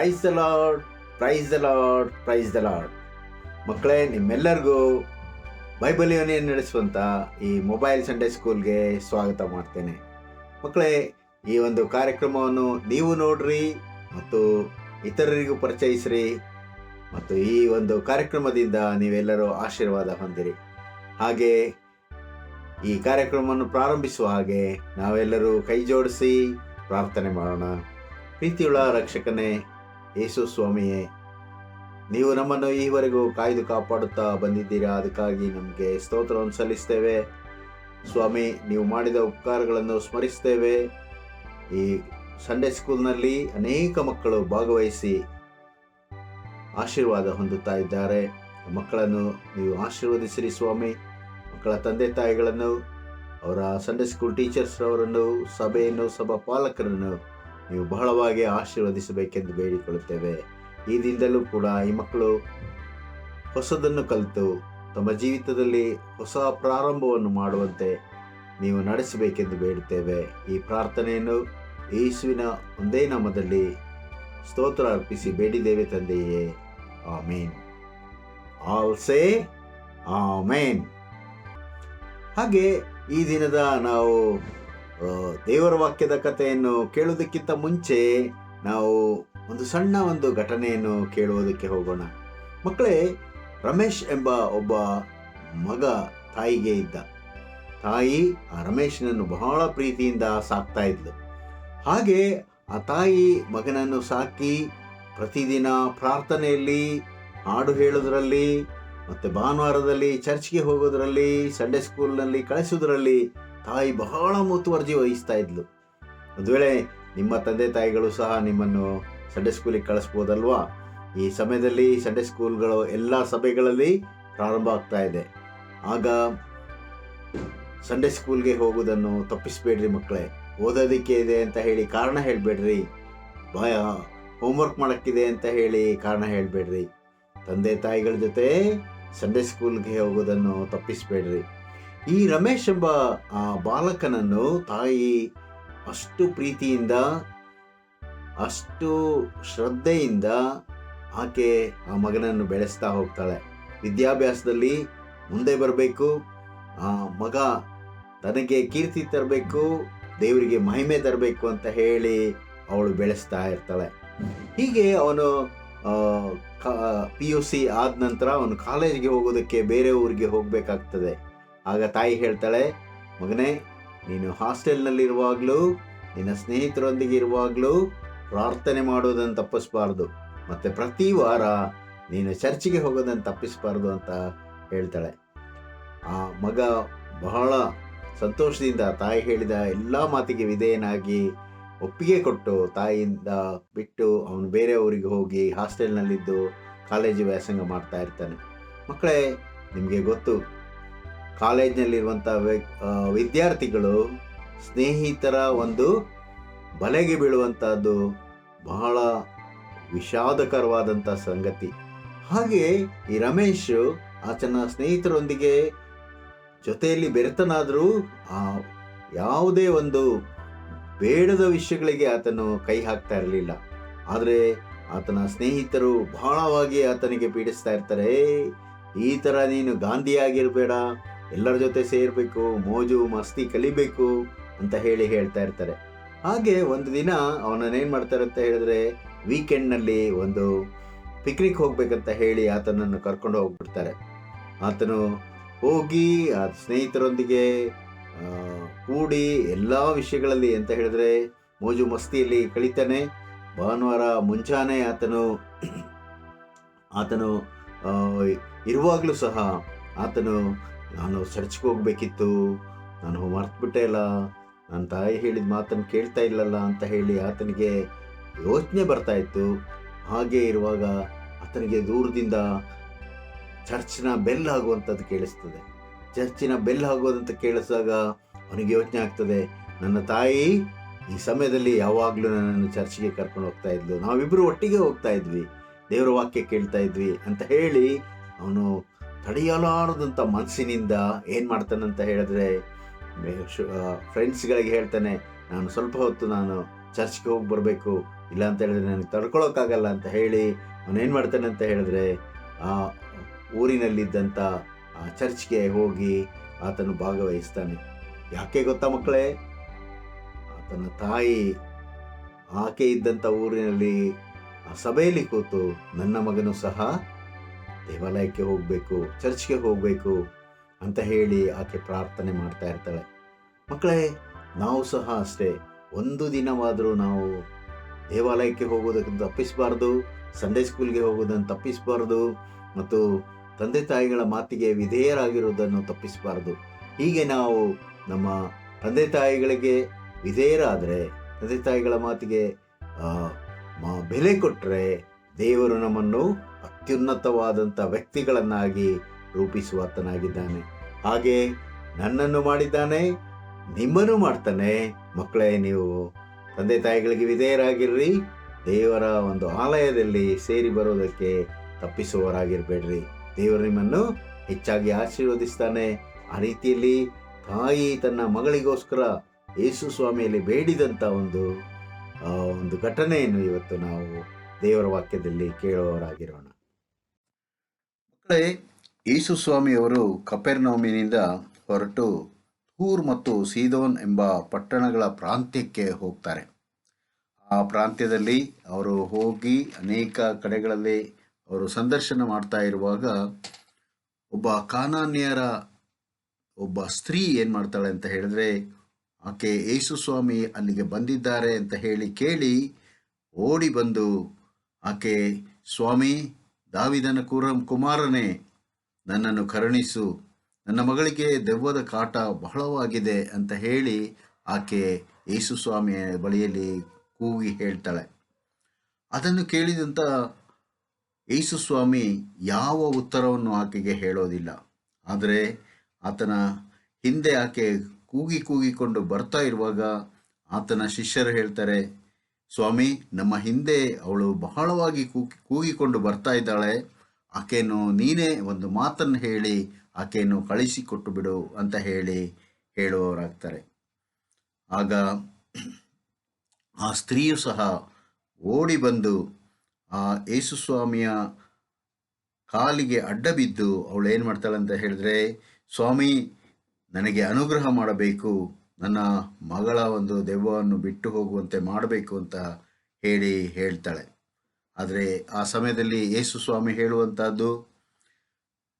Praise the lord, praise the lord, praise the lord. ಮಕ್ಕಳೇ, ನಿಮ್ಮೆಲ್ಲರಿಗೂ Bible union ನಡೆಸುವಂಥ ಈ mobile Sunday ಸ್ಕೂಲ್ಗೆ ಸ್ವಾಗತ ಮಾಡ್ತೇನೆ. ಮಕ್ಕಳೇ, ಈ ಒಂದು ಕಾರ್ಯಕ್ರಮವನ್ನು ನೀವು ನೋಡ್ರಿ ಮತ್ತು ಇತರರಿಗೂ ಪರಿಚಯಿಸ್ರಿ ಮತ್ತು ಈ ಒಂದು ಕಾರ್ಯಕ್ರಮದಿಂದ ನೀವೆಲ್ಲರೂ ಆಶೀರ್ವಾದ ಹೊಂದಿರಿ. ಹಾಗೆ ಈ ಕಾರ್ಯಕ್ರಮವನ್ನು ಪ್ರಾರಂಭಿಸುವ ಹಾಗೆ ನಾವೆಲ್ಲರೂ ಕೈ ಜೋಡಿಸಿ ಪ್ರಾರ್ಥನೆ ಮಾಡೋಣ. ಪ್ರೀತಿಯುಳ್ಳ ರಕ್ಷಕನೇ ಯೇಸು ಸ್ವಾಮಿಯೇ, ನೀವು ನಮ್ಮನ್ನು ಈವರೆಗೂ ಕಾಯ್ದು ಕಾಪಾಡುತ್ತಾ ಬಂದಿದ್ದೀರಾ. ಅದಕ್ಕಾಗಿ ನಮಗೆ ಸ್ತೋತ್ರವನ್ನು ಸಲ್ಲಿಸ್ತೇವೆ ಸ್ವಾಮಿ. ನೀವು ಮಾಡಿದ ಉಪಕಾರಗಳನ್ನು ಸ್ಮರಿಸ್ತೇವೆ. ಈ ಸಂಡೇ ಸ್ಕೂಲ್ನಲ್ಲಿ ಅನೇಕ ಮಕ್ಕಳು ಭಾಗವಹಿಸಿ ಆಶೀರ್ವಾದ ಹೊಂದುತ್ತಾ ಇದ್ದಾರೆ. ಮಕ್ಕಳನ್ನು ನೀವು ಆಶೀರ್ವದಿಸಿರಿ ಸ್ವಾಮಿ. ಮಕ್ಕಳ ತಂದೆ ತಾಯಿಗಳನ್ನು, ಅವರ ಸಂಡೇ ಸ್ಕೂಲ್ ಟೀಚರ್ಸ್ರವರನ್ನು, ಸಭೆಯನ್ನು, ಸಭಾ ಪಾಲಕರನ್ನು ನೀವು ಬಹಳವಾಗಿ ಆಶೀರ್ವದಿಸಬೇಕೆಂದು ಬೇಡಿಕೊಳ್ಳುತ್ತೇವೆ. ಈ ದಿನದಲ್ಲೂ ಕೂಡ ಈ ಮಕ್ಕಳು ಹೊಸದನ್ನು ಕಲಿತು ತಮ್ಮ ಜೀವಿತದಲ್ಲಿ ಹೊಸ ಪ್ರಾರಂಭವನ್ನು ಮಾಡುವಂತೆ ನೀವು ನಡೆಸಬೇಕೆಂದು ಬೇಡುತ್ತೇವೆ. ಈ ಪ್ರಾರ್ಥನೆಯನ್ನು ಯೇಸುವಿನ ಒಂದೇ ನಾಮದಲ್ಲಿ ಸ್ತೋತ್ರ ಅರ್ಪಿಸಿ ಬೇಡಿದ್ದೇವೆ ತಂದೆಯೇ, ಆಮೇನ್. ಆಲ್ ಸೇ ಆಮೇನ್. ಹಾಗೆ ಈ ದಿನದ ನಾವು ದೇವರ ವಾಕ್ಯದ ಕಥೆಯನ್ನು ಕೇಳುವುದಕ್ಕಿಂತ ಮುಂಚೆ ನಾವು ಒಂದು ಸಣ್ಣ ಘಟನೆಯನ್ನು ಕೇಳುವುದಕ್ಕೆ ಹೋಗೋಣ. ಮಕ್ಕಳೇ, ರಮೇಶ್ ಎಂಬ ಒಬ್ಬ ಮಗ ತಾಯಿಗೆ ಇದ್ದ. ತಾಯಿ ಆ ರಮೇಶನನ್ನು ಬಹಳ ಪ್ರೀತಿಯಿಂದ ಸಾಕ್ತಾ ಇದ್ಲು. ಹಾಗೆ ಆ ತಾಯಿ ಮಗನನ್ನು ಸಾಕಿ ಪ್ರತಿದಿನ ಪ್ರಾರ್ಥನೆಯಲ್ಲಿ, ಹಾಡು ಹೇಳೋದ್ರಲ್ಲಿ ಮತ್ತು ಭಾನುವಾರದಲ್ಲಿ ಚರ್ಚ್ಗೆ ಹೋಗೋದ್ರಲ್ಲಿ, ಸಂಡೇ ಸ್ಕೂಲ್ನಲ್ಲಿ ಕಳಿಸೋದ್ರಲ್ಲಿ ತಾಯಿ ಬಹಳ ಮುತುವರ್ಜಿ ವಹಿಸ್ತಾ ಇದ್ಲು. ಒಂದು ವೇಳೆ ನಿಮ್ಮ ತಂದೆ ತಾಯಿಗಳು ಸಹ ನಿಮ್ಮನ್ನು ಸಂಡೇ ಸ್ಕೂಲಿಗೆ ಕಳಿಸ್ಬೋದಲ್ವಾ? ಈ ಸಮಯದಲ್ಲಿ ಸಂಡೇ ಸ್ಕೂಲ್ಗಳು ಎಲ್ಲ ಸಭೆಗಳಲ್ಲಿ ಪ್ರಾರಂಭ ಆಗ್ತಾ ಇದೆ. ಆಗ ಸಂಡೇ ಸ್ಕೂಲ್ಗೆ ಹೋಗೋದನ್ನು ತಪ್ಪಿಸ್ಬೇಡ್ರಿ ಮಕ್ಕಳೇ. ಓದೋದಕ್ಕೆ ಇದೆ ಅಂತ ಹೇಳಿ ಕಾರಣ ಹೇಳಬೇಡ್ರಿ. ಹೋಮ್ವರ್ಕ್ ಮಾಡೋಕ್ಕಿದೆ ಅಂತ ಹೇಳಿ ಕಾರಣ ಹೇಳಬೇಡ್ರಿ. ತಂದೆ ತಾಯಿಗಳ ಜೊತೆ ಸಂಡೇ ಸ್ಕೂಲ್ಗೆ ಹೋಗೋದನ್ನು ತಪ್ಪಿಸ್ಬೇಡ್ರಿ. ಈ ರಮೇಶ್ ಎಂಬ ಆ ಬಾಲಕನನ್ನು ತಾಯಿ ಅಷ್ಟು ಪ್ರೀತಿಯಿಂದ, ಅಷ್ಟು ಶ್ರದ್ಧೆಯಿಂದ ಆಕೆ ಆ ಮಗನನ್ನು ಬೆಳೆಸ್ತಾ ಹೋಗ್ತಾಳೆ. ವಿದ್ಯಾಭ್ಯಾಸದಲ್ಲಿ ಮುಂದೆ ಬರಬೇಕು, ಆ ಮಗ ತನಗೆ ಕೀರ್ತಿ ತರಬೇಕು, ದೇವರಿಗೆ ಮಹಿಮೆ ತರಬೇಕು ಅಂತ ಹೇಳಿ ಅವಳು ಬೆಳೆಸ್ತಾ ಇರ್ತಾಳೆ. ಹೀಗೆ ಅವನು PUC ಆದ ನಂತರ ಅವನು ಕಾಲೇಜಿಗೆ ಹೋಗೋದಕ್ಕೆ ಬೇರೆ ಊರಿಗೆ ಹೋಗಬೇಕಾಗ್ತದೆ. ಆಗ ತಾಯಿ ಹೇಳ್ತಾಳೆ, ಮಗನೇ, ನೀನು ಹಾಸ್ಟೆಲ್ನಲ್ಲಿರುವಾಗಲೂ, ನಿನ್ನ ಸ್ನೇಹಿತರೊಂದಿಗೆ ಇರುವಾಗಲೂ ಪ್ರಾರ್ಥನೆ ಮಾಡೋದನ್ನು ತಪ್ಪಿಸ್ಬಾರ್ದು, ಮತ್ತು ಪ್ರತಿ ವಾರ ನೀನು ಚರ್ಚಿಗೆ ಹೋಗೋದನ್ನು ತಪ್ಪಿಸಬಾರ್ದು ಅಂತ ಹೇಳ್ತಾಳೆ. ಆ ಮಗ ಬಹಳ ಸಂತೋಷದಿಂದ ತಾಯಿ ಹೇಳಿದ ಎಲ್ಲ ಮಾತಿಗೆ ವಿಧೇಯನಾಗಿ ಒಪ್ಪಿಗೆ ಕೊಟ್ಟು ತಾಯಿಯಿಂದ ಬಿಟ್ಟು ಅವನು ಬೇರೆ ಊರಿಗೆ ಹೋಗಿ ಹಾಸ್ಟೆಲ್ನಲ್ಲಿದ್ದು ಕಾಲೇಜು ವ್ಯಾಸಂಗ ಮಾಡ್ತಾ ಇರ್ತಾನೆ. ಮಕ್ಕಳೇ, ನಿಮಗೆ ಗೊತ್ತು, ಕಾಲೇಜಿನಲ್ಲಿರುವಂಥ ವಿದ್ಯಾರ್ಥಿಗಳು ಸ್ನೇಹಿತರ ಒಂದು ಬಲೆಗೆ ಬೀಳುವಂಥದ್ದು ಬಹಳ ವಿಷಾದಕರವಾದಂಥ ಸಂಗತಿ. ಹಾಗೆ ಈ ರಮೇಶ್ ಆತನ ಸ್ನೇಹಿತರೊಂದಿಗೆ ಜೊತೆಯಲ್ಲಿ ಬೆರೆತನಾದರೂ ಯಾವುದೇ ಒಂದು ಬೇಡದ ವಿಷಯಗಳಿಗೆ ಆತನು ಕೈ ಹಾಕ್ತಾ ಇರಲಿಲ್ಲ. ಆದರೆ ಆತನ ಸ್ನೇಹಿತರು ಬಹಳವಾಗಿ ಆತನಿಗೆ ಪೀಡಿಸ್ತಾ ಇರ್ತಾರೆ. ಈ ಥರ ನೀನು ಗಾಂಧಿಯಾಗಿರಬೇಡ, ಎಲ್ಲರ ಜೊತೆ ಸೇರಬೇಕು, ಮೋಜು ಮಸ್ತಿ ಕಲಿಬೇಕು ಅಂತ ಹೇಳ್ತಾ ಇರ್ತಾರೆ. ಹಾಗೆ ಒಂದು ದಿನ ಅವನನ್ನೇನು ಮಾಡ್ತಾರೆ ಅಂತ ಹೇಳಿದ್ರೆ, ವೀಕೆಂಡ್ನಲ್ಲಿ ಒಂದು ಪಿಕ್ನಿಕ್ ಹೋಗ್ಬೇಕಂತ ಹೇಳಿ ಆತನನ್ನು ಕರ್ಕೊಂಡು ಹೋಗ್ಬಿಡ್ತಾರೆ. ಆತನು ಹೋಗಿ ಆ ಸ್ನೇಹಿತರೊಂದಿಗೆ ಕೂಡಿ ಎಲ್ಲ ವಿಷಯಗಳಲ್ಲಿ ಅಂತ ಹೇಳಿದ್ರೆ ಮೋಜು ಮಸ್ತಿಯಲ್ಲಿ ಕಳೀತಾನೆ. ಭಾನುವಾರ ಮುಂಜಾನೆ ಆತನು ಇರುವಾಗಲೂ ಸಹ ಆತನು, ನಾನು ಚರ್ಚ್ಗೆ ಹೋಗ್ಬೇಕಿತ್ತು, ನಾನು ಮರ್ತುಬಿಟ್ಟೆ ಇಲ್ಲ, ನನ್ನ ತಾಯಿ ಹೇಳಿದ ಮಾತನ್ನು ಕೇಳ್ತಾ ಇಲ್ಲಲ್ಲ ಅಂತ ಹೇಳಿ ಆತನಿಗೆ ಯೋಚನೆ ಬರ್ತಾ ಇತ್ತು. ಹಾಗೆ ಇರುವಾಗ ಆತನಿಗೆ ದೂರದಿಂದ ಚರ್ಚಿನ ಬೆಲ್ ಆಗುವಂಥದ್ದು ಕೇಳಿಸ್ತದೆ. ಚರ್ಚಿನ ಬೆಲ್ ಆಗೋದಂತ ಕೇಳಿಸಿದಾಗ ಅವನಿಗೆ ಯೋಚನೆ ಆಗ್ತದೆ, ನನ್ನ ತಾಯಿ ಈ ಸಮಯದಲ್ಲಿ ಯಾವಾಗಲೂ ನನ್ನನ್ನು ಚರ್ಚಿಗೆ ಕರ್ಕೊಂಡು ಹೋಗ್ತಾ ಇದ್ಲು, ನಾವಿಬ್ಬರು ಒಟ್ಟಿಗೆ ಹೋಗ್ತಾ ಇದ್ವಿ, ದೇವರ ವಾಕ್ಯ ಕೇಳ್ತಾ ಇದ್ವಿ ಅಂತ ಹೇಳಿ ಅವನು ತಡೆಯಲಾರದಂಥ ಮನಸ್ಸಿನಿಂದ ಏನು ಮಾಡ್ತಾನಂತ ಹೇಳಿದ್ರೆ, ಫ್ರೆಂಡ್ಸ್ಗಳಿಗೆ ಹೇಳ್ತಾನೆ, ನಾನು ಸ್ವಲ್ಪ ಹೊತ್ತು ನಾನು ಚರ್ಚ್ಗೆ ಹೋಗಿ ಬರಬೇಕು, ಇಲ್ಲ ಅಂತ ಹೇಳಿದ್ರೆ ನನಗೆ ತಡ್ಕೊಳಕ್ಕಾಗಲ್ಲ ಅಂತ ಹೇಳಿ ಅವನೇನು ಮಾಡ್ತಾನೆ ಅಂತ ಹೇಳಿದ್ರೆ ಆ ಊರಿನಲ್ಲಿದ್ದಂಥ ಆ ಚರ್ಚ್ಗೆ ಹೋಗಿ ಆತನು ಭಾಗವಹಿಸ್ತಾನೆ. ಯಾಕೆ ಗೊತ್ತಾ ಮಕ್ಕಳೇ? ಆತನ ತಾಯಿ ಆಕೆ ಇದ್ದಂಥ ಊರಿನಲ್ಲಿ ಆ ಸಭೆಯಲ್ಲಿ ಕೂತು ನನ್ನ ಮಗನು ಸಹ ದೇವಾಲಯಕ್ಕೆ ಹೋಗಬೇಕು, ಚರ್ಚ್ಗೆ ಹೋಗಬೇಕು ಅಂತ ಹೇಳಿ ಆಕೆ ಪ್ರಾರ್ಥನೆ ಮಾಡ್ತಾ ಇರ್ತಾಳೆ. ಮಕ್ಕಳೇ, ನಾವು ಸಹ ಅಷ್ಟೇ, ಒಂದು ದಿನವಾದರೂ ನಾವು ದೇವಾಲಯಕ್ಕೆ ಹೋಗೋದಕ್ಕೆ ತಪ್ಪಿಸಬಾರ್ದು, ಸಂಡೇ ಸ್ಕೂಲ್ಗೆ ಹೋಗೋದನ್ನು ತಪ್ಪಿಸಬಾರ್ದು, ಮತ್ತು ತಂದೆ ತಾಯಿಗಳ ಮಾತಿಗೆ ವಿಧೇಯರಾಗಿರೋದನ್ನು ತಪ್ಪಿಸಬಾರ್ದು. ಹೀಗೆ ನಾವು ನಮ್ಮ ತಂದೆ ತಾಯಿಗಳಿಗೆ ವಿಧೇಯರಾದರೆ, ತಂದೆ ತಾಯಿಗಳ ಮಾತಿಗೆ ಬೆಲೆ ಕೊಟ್ಟರೆ, ದೇವರು ನಮ್ಮನ್ನು ಅತ್ಯುನ್ನತವಾದಂಥ ವ್ಯಕ್ತಿಗಳನ್ನಾಗಿ ರೂಪಿಸುವಾತನಾಗಿದ್ದಾನೆ. ಹಾಗೆ ನನ್ನನ್ನು ಮಾಡಿದ್ದಾನೆ, ನಿಮ್ಮನ್ನು ಮಾಡ್ತಾನೆ. ಮಕ್ಕಳೇ, ನೀವು ತಂದೆ ತಾಯಿಗಳಿಗೆ ವಿಧೇಯರಾಗಿರ್ರಿ. ದೇವರ ಒಂದು ಆಲಯದಲ್ಲಿ ಸೇರಿ ಬರೋದಕ್ಕೆ ತಪ್ಪಿಸುವವರಾಗಿರಬೇಡ್ರಿ. ದೇವರು ನಿಮ್ಮನ್ನು ಹೆಚ್ಚಾಗಿ ಆಶೀರ್ವದಿಸ್ತಾನೆ. ಆ ರೀತಿಯಲ್ಲಿ ತಾಯಿ ತನ್ನ ಮಗಳಿಗೋಸ್ಕರ ಯೇಸು ಸ್ವಾಮಿಯಲ್ಲಿ ಬೇಡಿದಂಥ ಒಂದು ಘಟನೆಯನ್ನು ಇವತ್ತು ನಾವು ದೇವರ ವಾಕ್ಯದಲ್ಲಿ ಕೇಳುವವರಾಗಿರೋಣ. ಮಕ್ಕಳೇ, ಯೇಸು ಸ್ವಾಮಿಯವರು ಕಪೆರ್ನೌಮಿನಿಂದ ಹೊರಟು ತೂರ್ ಮತ್ತು ಸೀದೋನ್ ಎಂಬ ಪಟ್ಟಣಗಳ ಪ್ರಾಂತ್ಯಕ್ಕೆ ಹೋಗ್ತಾರೆ. ಆ ಪ್ರಾಂತ್ಯದಲ್ಲಿ ಅವರು ಹೋಗಿ ಅನೇಕ ಕಡೆಗಳಲ್ಲಿ ಅವರು ಸಂದರ್ಶನ ಮಾಡ್ತಾ ಇರುವಾಗ ಒಬ್ಬ ಕಾನಾನ್ಯರ ಒಬ್ಬ ಸ್ತ್ರೀ ಏನು ಮಾಡ್ತಾಳೆ ಅಂತ ಹೇಳಿದ್ರೆ, ಆಕೆ ಯೇಸು ಸ್ವಾಮಿ ಅಲ್ಲಿಗೆ ಬಂದಿದ್ದಾರೆ ಅಂತ ಹೇಳಿ ಕೇಳಿ ಓಡಿ ಬಂದು ಆಕೆ, ಸ್ವಾಮಿ, ದಾವಿದನ ಕುಮಾರನೇ, ನನ್ನನ್ನು ಕರುಣಿಸು, ನನ್ನ ಮಗಳಿಗೆ ದೆವ್ವದ ಕಾಟ ಬಹಳವಾಗಿದೆ ಅಂತ ಹೇಳಿ ಆಕೆ ಯೇಸು ಸ್ವಾಮಿಯ ಬಳಿಯಲ್ಲಿ ಕೂಗಿ ಹೇಳ್ತಾಳೆ. ಅದನ್ನು ಕೇಳಿದಂಥ ಯೇಸು ಸ್ವಾಮಿ ಯಾವ ಉತ್ತರವನ್ನು ಆಕೆಗೆ ಹೇಳೋದಿಲ್ಲ. ಆದರೆ ಆತನ ಹಿಂದೆ ಆಕೆ ಕೂಗಿಕೊಂಡು ಬರ್ತಾ ಇರುವಾಗ ಆತನ ಶಿಷ್ಯರು ಹೇಳ್ತಾರೆ, ಸ್ವಾಮಿ, ನಮ್ಮ ಹಿಂದೆ ಅವಳು ಬಹಳವಾಗಿ ಕೂಗಿಕೊಂಡು ಬರ್ತಾ ಇದ್ದಾಳೆ, ಆಕೆಯನ್ನು ನೀನೇ ಒಂದು ಮಾತನ್ನು ಹೇಳಿ ಆಕೆಯನ್ನು ಕಳಿಸಿಕೊಟ್ಟು ಬಿಡು ಅಂತ ಹೇಳುವವರಾಗ್ತಾರೆ. ಆಗ ಆ ಸ್ತ್ರೀಯು ಸಹ ಓಡಿ ಬಂದು ಆ ಯೇಸು ಸ್ವಾಮಿಯ ಕಾಲಿಗೆ ಅಡ್ಡ ಬಿದ್ದು ಅವಳು ಏನು ಮಾಡ್ತಾಳೆ ಅಂತ ಹೇಳಿದ್ರೆ, ಸ್ವಾಮಿ, ನನಗೆ ಅನುಗ್ರಹ ಮಾಡಬೇಕು, ನನ್ನ ಮಗಳ ಒಂದು ದೆವ್ವವನ್ನು ಬಿಟ್ಟು ಹೋಗುವಂತೆ ಮಾಡಬೇಕು ಅಂತ ಹೇಳ್ತಾಳೆ. ಆದರೆ ಆ ಸಮಯದಲ್ಲಿ ಯೇಸು ಸ್ವಾಮಿ ಹೇಳುವಂಥದ್ದು,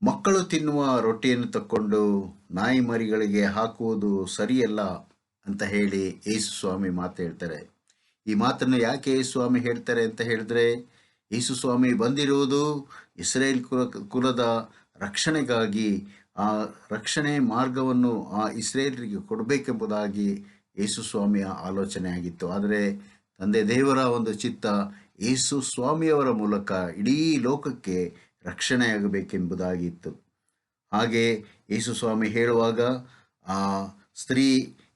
ಮಕ್ಕಳು ತಿನ್ನುವ ರೊಟ್ಟಿಯನ್ನು ತಕ್ಕೊಂಡು ನಾಯಿ ಮರಿಗಳಿಗೆ ಹಾಕುವುದು ಸರಿಯಲ್ಲ ಅಂತ ಹೇಳಿ ಯೇಸು ಸ್ವಾಮಿ ಮಾತು ಹೇಳ್ತಾರೆ. ಈ ಮಾತನ್ನು ಯಾಕೆ ಯೇಸು ಸ್ವಾಮಿ ಹೇಳ್ತಾರೆ ಅಂತ ಹೇಳಿದ್ರೆ, ಯೇಸು ಸ್ವಾಮಿ ಬಂದಿರುವುದು ಇಸ್ರೇಲ್ ಕುಲದ ರಕ್ಷಣೆಗಾಗಿ, ಆ ರಕ್ಷಣೆ ಮಾರ್ಗವನ್ನು ಆ ಇಸ್ರೇಲರಿಗೆ ಕೊಡಬೇಕೆಂಬುದಾಗಿ ಯೇಸು ಸ್ವಾಮಿಯ ಆಲೋಚನೆ ಆಗಿತ್ತು. ಆದರೆ ತಂದೆ ದೇವರ ಒಂದು ಚಿತ್ತ ಯೇಸು ಸ್ವಾಮಿಯವರ ಮೂಲಕ ಇಡೀ ಲೋಕಕ್ಕೆ ರಕ್ಷಣೆಯಾಗಬೇಕೆಂಬುದಾಗಿತ್ತು. ಹಾಗೆ ಯೇಸು ಸ್ವಾಮಿ ಹೇಳುವಾಗ ಆ ಸ್ತ್ರೀ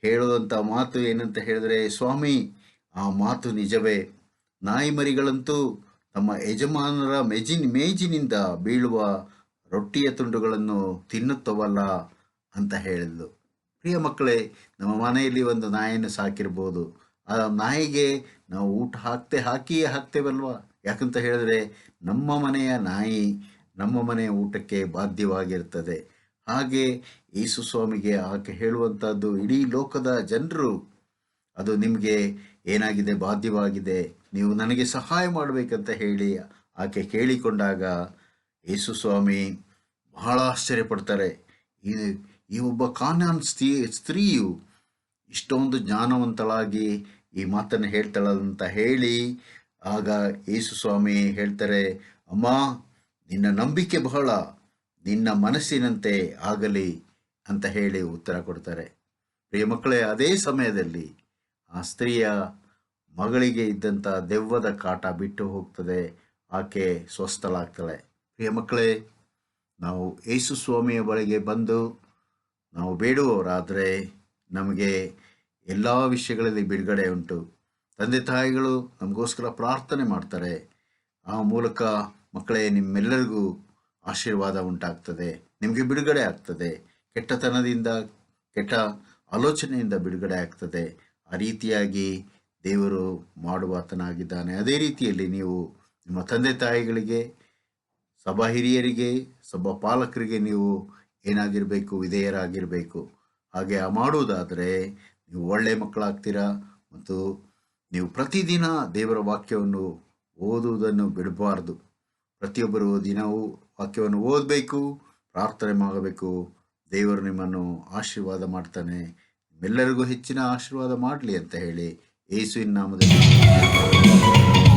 ಹೇಳುವಂಥ ಮಾತು ಏನಂತ ಹೇಳಿದ್ರೆ, ಸ್ವಾಮಿ, ಆ ಮಾತು ನಿಜವೇ, ನಾಯಿ ಮರಿಗಳಂತೂ ತಮ್ಮ ಯಜಮಾನರ ಮೇಜಿನಿಂದ ಬೀಳುವ ರೊಟ್ಟಿಯ ತುಂಡುಗಳನ್ನು ತಿನ್ನುತ್ತವಲ್ಲ ಅಂತ ಹೇಳಿದ್ಲು. ಪ್ರಿಯ ಮಕ್ಕಳೇ, ನಮ್ಮ ಮನೆಯಲ್ಲಿ ಒಂದು ನಾಯಿಯನ್ನು ಸಾಕಿರ್ಬೋದು. ಆ ನಾಯಿಗೆ ನಾವು ಊಟ ಹಾಕ್ತೇವಲ್ವ? ಯಾಕಂತ ಹೇಳಿದ್ರೆ ನಮ್ಮ ಮನೆಯ ನಾಯಿ ನಮ್ಮ ಮನೆಯ ಊಟಕ್ಕೆ ಬಾಧ್ಯವಾಗಿರ್ತದೆ. ಹಾಗೆ ಯೇಸು ಸ್ವಾಮಿಗೆ ಆಕೆ ಹೇಳುವಂಥದ್ದು, ಇಡೀ ಲೋಕದ ಜನರು ಅದು ನಿಮಗೆ ಏನಾಗಿದೆ, ಬಾಧ್ಯವಾಗಿದೆ, ನೀವು ನನಗೆ ಸಹಾಯ ಮಾಡಬೇಕಂತ ಹೇಳಿ ಆಕೆ ಕೇಳಿಕೊಂಡಾಗ ಯೇಸು ಸ್ವಾಮಿ ಬಹಳ ಆಶ್ಚರ್ಯಪಡ್ತಾರೆ. ಈ ಒಬ್ಬ ಕಾನಾನ್ ಸ್ತ್ರೀಯು ಇಷ್ಟೊಂದು ಜ್ಞಾನವಂತಳಾಗಿ ಈ ಮಾತನ್ನು ಹೇಳ್ತಾಳಂತ ಹೇಳಿ ಆಗ ಯೇಸು ಸ್ವಾಮಿ ಹೇಳ್ತಾರೆ, ಅಮ್ಮ, ನಿನ್ನ ನಂಬಿಕೆ ಬಹಳ, ನಿನ್ನ ಮನಸ್ಸಿನಂತೆ ಆಗಲಿ ಅಂತ ಹೇಳಿ ಉತ್ತರ ಕೊಡ್ತಾರೆ. ಪ್ರಿಯ ಮಕ್ಕಳೇ, ಅದೇ ಸಮಯದಲ್ಲಿ ಆ ಸ್ತ್ರೀಯ ಮಗಳಿಗೆ ಇದ್ದಂಥ ದೆವ್ವದ ಕಾಟ ಬಿಟ್ಟು ಹೋಗ್ತದೆ, ಆಕೆ ಸ್ವಸ್ಥಳಾಗ್ತಾಳೆ. ಪ್ರಿಯ ಮಕ್ಕಳೇ, ನಾವು ಯೇಸು ಸ್ವಾಮಿಯ ಬಳಿಗೆ ಬಂದು ನಾವು ಬೇಡುವವರಾದರೆ ನಮಗೆ ಎಲ್ಲ ವಿಷಯಗಳಲ್ಲಿ ಬಿಡುಗಡೆ ಉಂಟು. ತಂದೆ ತಾಯಿಗಳು ನಮಗೋಸ್ಕರ ಪ್ರಾರ್ಥನೆ ಮಾಡ್ತಾರೆ. ಆ ಮೂಲಕ ಮಕ್ಕಳೇ, ನಿಮ್ಮೆಲ್ಲರಿಗೂ ಆಶೀರ್ವಾದ ಉಂಟಾಗ್ತದೆ, ನಿಮಗೆ ಬಿಡುಗಡೆ ಆಗ್ತದೆ, ಕೆಟ್ಟ ಆಲೋಚನೆಯಿಂದ ಬಿಡುಗಡೆ ಆಗ್ತದೆ. ಆ ರೀತಿಯಾಗಿ ದೇವರು ಮಾಡುವಾತನಾಗಿದ್ದಾನೆ. ಅದೇ ರೀತಿಯಲ್ಲಿ ನೀವು ನಿಮ್ಮ ತಂದೆ ತಾಯಿಗಳಿಗೆ, ಸಭಾ ಹಿರಿಯರಿಗೆ, ಸಭಾ ಪಾಲಕರಿಗೆ ನೀವು ಏನಾಗಿರಬೇಕು? ವಿಧೇಯರಾಗಿರಬೇಕು. ಹಾಗೆ ಮಾಡುವುದಾದರೆ ನೀವು ಒಳ್ಳೆ ಮಕ್ಕಳಾಗ್ತೀರಾ. ಮತ್ತು ನೀವು ಪ್ರತಿದಿನ ದೇವರ ವಾಕ್ಯವನ್ನು ಓದುವುದನ್ನು ಬಿಡಬಾರ್ದು. ಪ್ರತಿಯೊಬ್ಬರು ದಿನವೂ ವಾಕ್ಯವನ್ನು ಓದಬೇಕು, ಪ್ರಾರ್ಥನೆ ಮಾಡಬೇಕು. ದೇವರು ನಿಮ್ಮನ್ನು ಆಶೀರ್ವಾದ ಮಾಡ್ತಾನೆ. ನಿಮ್ಮೆಲ್ಲರಿಗೂ ಹೆಚ್ಚಿನ ಆಶೀರ್ವಾದ ಮಾಡಲಿ ಅಂತ ಹೇಳಿ ಯೇಸುವಿನ ನಾಮದಲ್ಲಿ